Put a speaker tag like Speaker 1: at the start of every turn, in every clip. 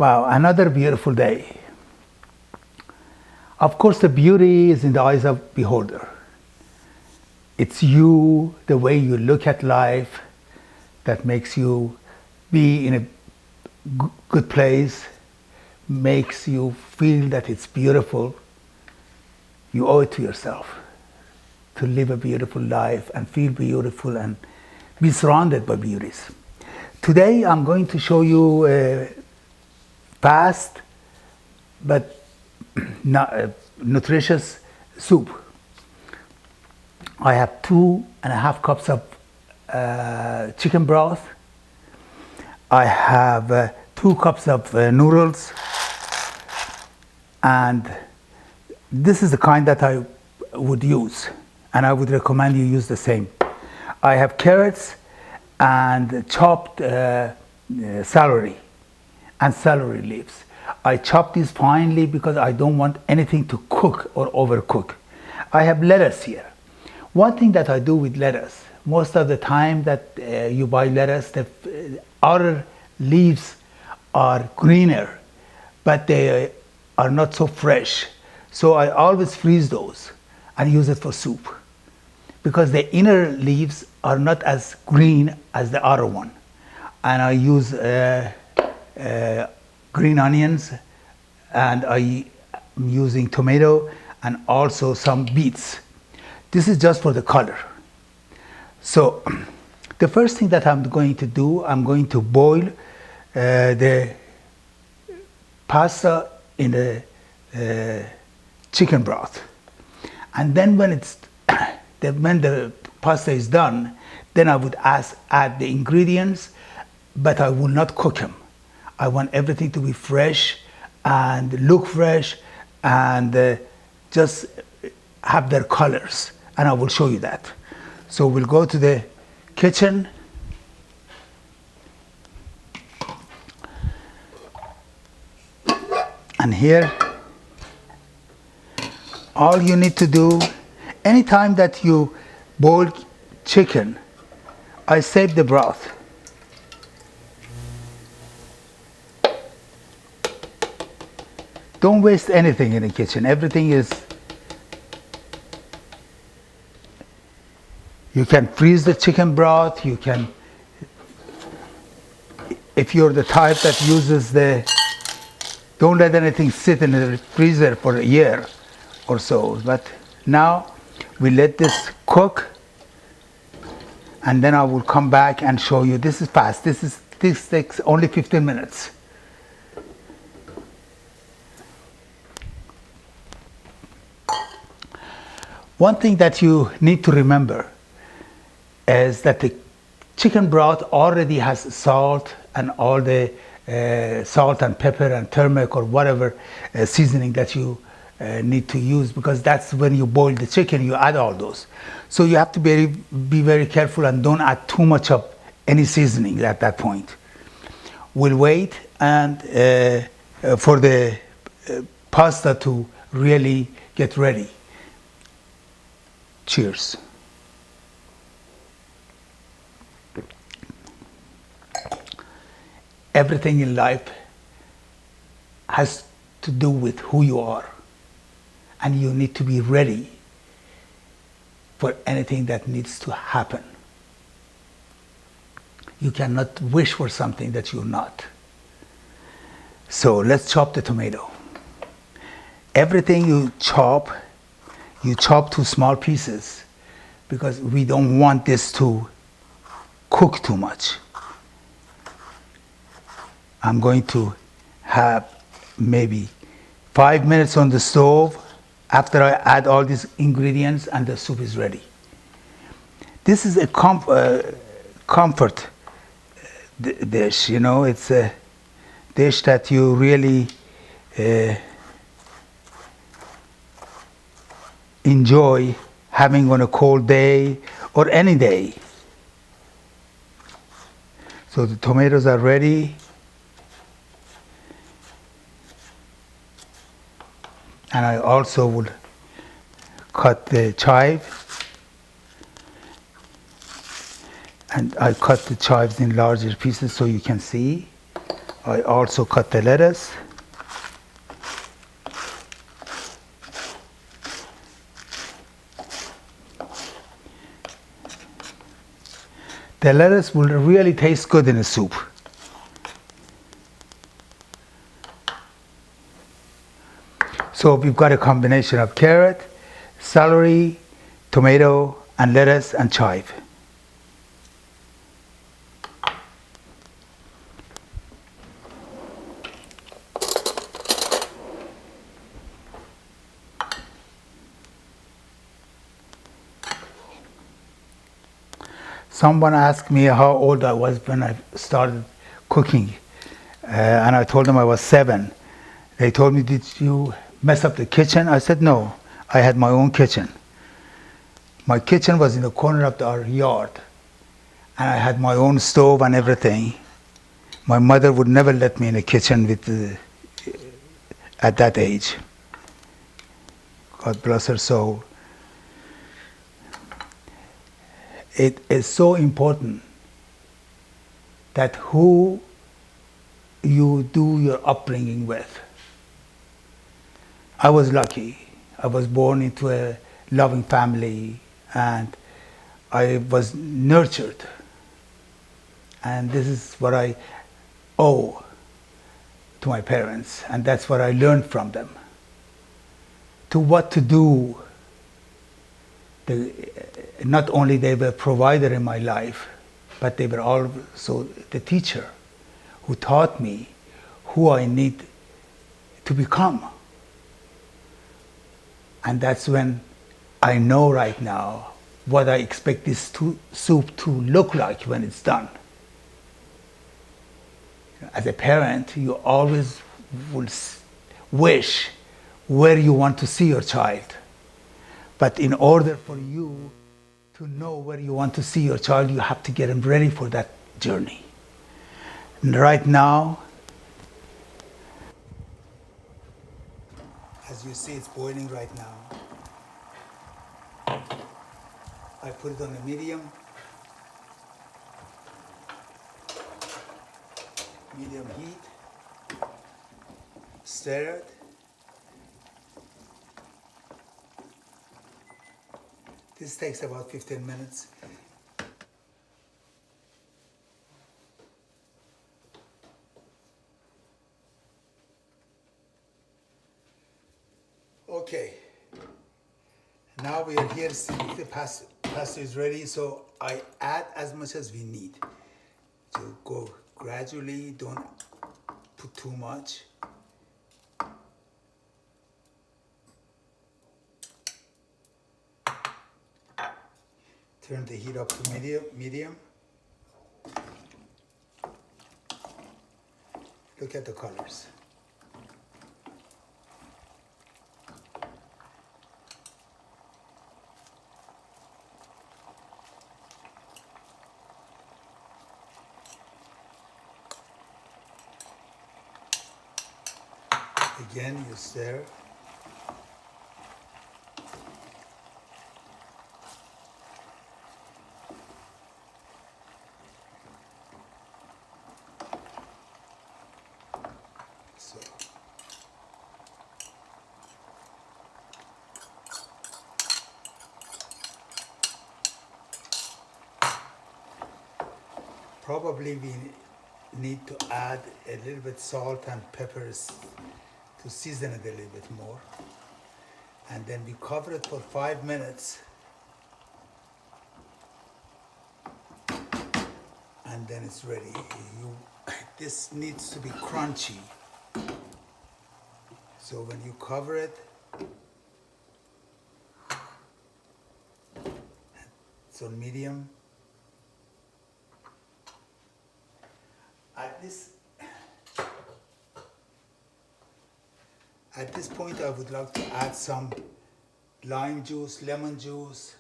Speaker 1: Wow, another beautiful day. Of course, the beauty is in the eyes of beholder. It's you, the way you look at life, that makes you be in a good place, makes you feel that it's beautiful. You owe it to yourself to live a beautiful life and feel beautiful and be surrounded by beauties. Today I'm going to show you a fast but nutritious soup. I have 2.5 cups of chicken broth. I have 2 cups of noodles, and this is the kind that I would use, and I would recommend you use the same. I have carrots and chopped celery and celery leaves. I chop these finely because I don't want anything to cook or overcook. I have lettuce here. One thing that I do with lettuce, most of the time that you buy lettuce, the outer leaves are greener, but they are not so fresh. So I always freeze those and use it for soup, because the inner leaves are not as green as the outer one. And I use green onions, and I'm using tomato and also some beets. This is just for the color. So the first thing that I'm going to do, I'm going to boil the pasta in the chicken broth. And then when the pasta is done, then I would add the ingredients, but I will not cook them. I want everything to be fresh and look fresh and just have their colors, and I will show you that. So we'll go to the kitchen. And here, all you need to do, anytime that you boil chicken, I save the broth. Don't waste anything in the kitchen. Everything is, you can freeze the chicken broth, you can, if you're the type that uses don't let anything sit in the freezer for a year or so. But now we let this cook, and then I will come back and show you. This is fast. This takes only 15 minutes. One thing that you need to remember is that the chicken broth already has salt and all the salt and pepper and turmeric or whatever seasoning that you need to use, because that's when you boil the chicken, you add all those. So you have to be very careful and don't add too much of any seasoning at that point. We'll wait and for the pasta to really get ready. Cheers. Everything in life has to do with who you are, and you need to be ready for anything that needs to happen. You cannot wish for something that you're not. So let's chop the tomato. Everything you chop to small pieces, because we don't want this to cook too much. I'm going to have maybe 5 minutes on the stove after I add all these ingredients, and the soup is ready. This is a comfort dish, you know. It's a dish that you really enjoy having on a cold day or any day. So the tomatoes are ready. And I also will cut the chive, and I cut the chives in larger pieces so you can see. I also cut the lettuce. The lettuce will really taste good in a soup. So we've got a combination of carrot, celery, tomato, and lettuce and chive. Someone asked me how old I was when I started cooking, and I told them I was 7. They told me, "Did you mess up the kitchen?" I said, "No, I had my own kitchen." My kitchen was in the corner of our yard, and I had my own stove and everything. My mother would never let me in the kitchen at that age. God bless her soul. It is so important that who you do your upbringing with. I was lucky. I was born into a loving family, and I was nurtured. And this is what I owe to my parents, and that's what I learned from them. To what to do. Not only they were a provider in my life, but they were also the teacher who taught me who I need to become. And that's when I know right now what I expect this soup to look like when it's done. As a parent, you always will wish where you want to see your child. But in order for you to know where you want to see your child, you have to get him ready for that journey. And right now, as you see, it's boiling right now. I put it on a medium heat, stir it. This takes about 15 minutes. Okay, now we are here to see if the pasta is ready, so I add as much as we need. So go gradually, don't put too much. Turn the heat up to medium. Look at the colors. Again, you stir. So, probably we need to add a little bit salt and peppers to season it a little bit more. And then we cover it for 5 minutes. And then it's ready. This needs to be crunchy. So when you cover it, it's on medium. At this point, I would like to add some lime juice, lemon juice.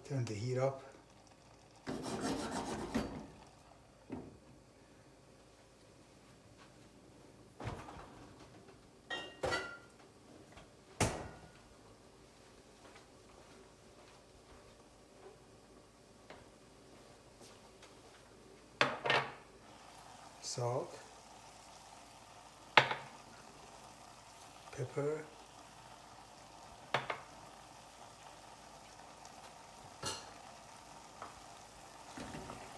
Speaker 1: Turn the heat up. salt, pepper,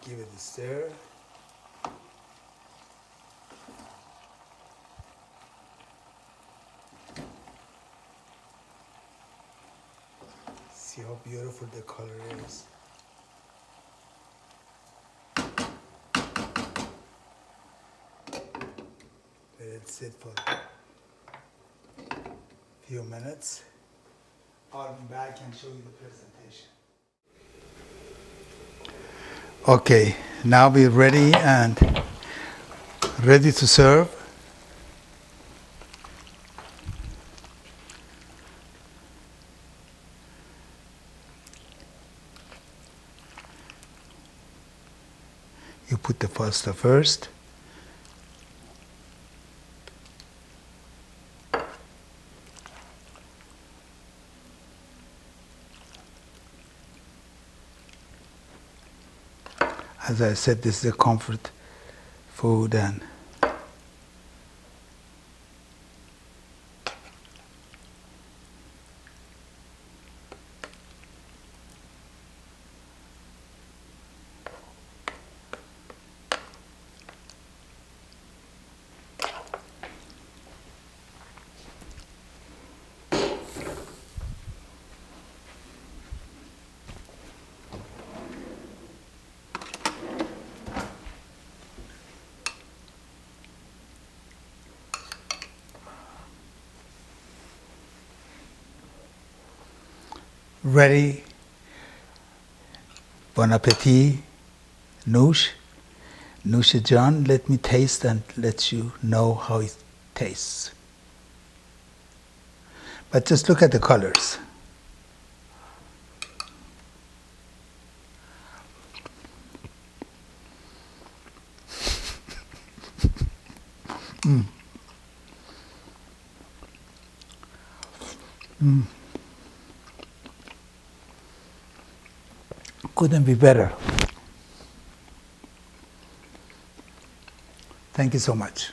Speaker 1: give it a stir. See how beautiful the color is. Let it sit for a few minutes. I'll be back and show you the presentation. Okay, now we're ready and ready to serve. You put the pasta first. As I said, this is a comfort food, and ready. Bon appetit, Noosh. Noosh John, let me taste and let you know how it tastes. But just look at the colors. Couldn't be better. Thank you so much.